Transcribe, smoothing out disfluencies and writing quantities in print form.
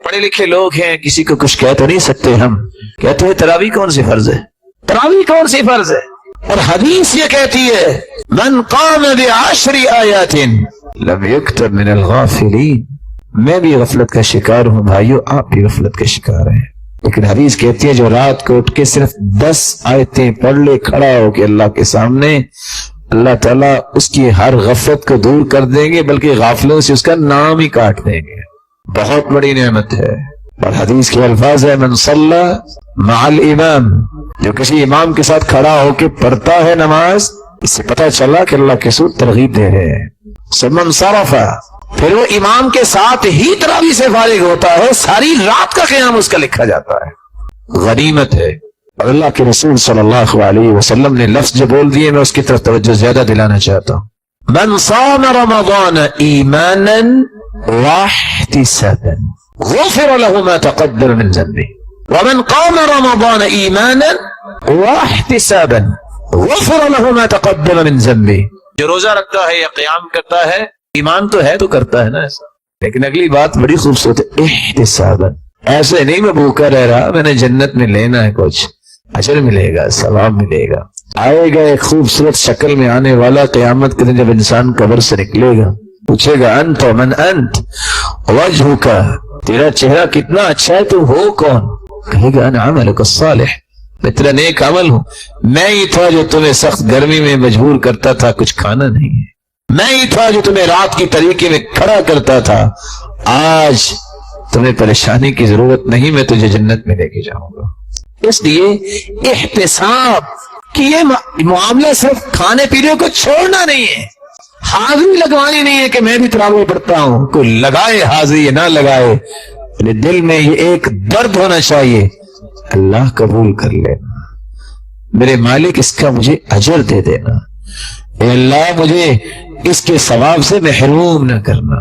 पढ़े लिखे लोग हैं, किसी को कुछ कह तो नहीं सकते हम। कहते हैं तरावी कौन सी फर्ज है, तरावी कौन सी फर्ज है। और हदीस ये कहती है मन क़ाम बिअश्रि आयातिन लम युक्तब मिनल गाफिलीन। मैं भी गफलत का शिकार हूं भाइयों, आप भी गफलत के शिकार हैं। लेकिन हदीस कहती है जो रात को उठ के सिर्फ 10 आयतें पढ़ ले खड़ा हो के अल्लाह के सामने, अल्लाह ताला उसकी हर गफलत को दूर कर देंगे, बल्कि गाफलों से उसका नाम ही काट देंगे। बहुत बड़ी नेमत है। और हदीस के अल्फाज है मन सल्ला मअल इमाम, जो किसी इमाम के साथ खड़ा होके पढ़ता है नमाज, इससे पता चला कि अल्लाह के रसूल तरगीब दे रहे हैं। सुम्मन सरफा, फिर वो इमाम के साथ ही तरावी से फारिग होता है, सारी रात का क़याम उसका लिखा जाता है। गनीमत है। और अल्लाह के रसूल सल्लल्लाहु अलैहि वसल्लम ने लफ्ज जो बोल दिए, मैं उसकी तरफ तवज्जो ज्यादा दिलाना चाहता हूं। मन साम रमज़ान ईमानन वहतिसाबन गुफ़िर लहु मा तक़द्दम मिन ज़न्बिही व मन क़ाम रमज़ान ईमानन वहतिसाबन गुफ़िर लहु मा तक़द्दम मिन ज़न्बिही। जो रोजा रखता है या क़याम करता है, ईमान तो है तो करता है ना ऐसा, लेकिन अगली बात बड़ी खूबसूरत है, इहतिसाबन। ऐसे नहीं मैं भूखा रह रहा, मैंने जन्नत में लेना है कुछ, अजर मिलेगा, सवाब मिलेगा। आएगा एक खूबसूरत शक्ल में आने वाला क़यामत के दिन, जब इंसान कब्र से निकलेगा, पूछेगा अंत मन अंत वजहुका, तेरा चेहरा कितना अच्छा है, तू हो कौन? कहेगा अना अमलुका सालिह, मैं तेरा नेक अमल हूं। मैं ही था जो तुम्हें सख्त गर्मी में मजबूर करता था कुछ खाना नहीं है, मैं ही था जो तुम्हें रात की तरीके में खड़ा करता था, आज तुम्हें परेशानी की जरूरत नहीं, मैं तुझे जन्नत में लेके जाऊंगा। इसलिए इहतिसाब कि ये मामला सिर्फ खाने पीने को छोड़ना नहीं है, हाजिरी लगवानी नहीं है कि मैं भी तरावी पढ़ता हूं, कोई लगाए हाजिरी या ना लगाए, मेरे दिल में ये एक दर्द होना चाहिए, अल्लाह कबूल कर लेना, मेरे मालिक इसका मुझे अजर दे देना, अल्लाह मुझे इसके सवाब से महरूम न करना।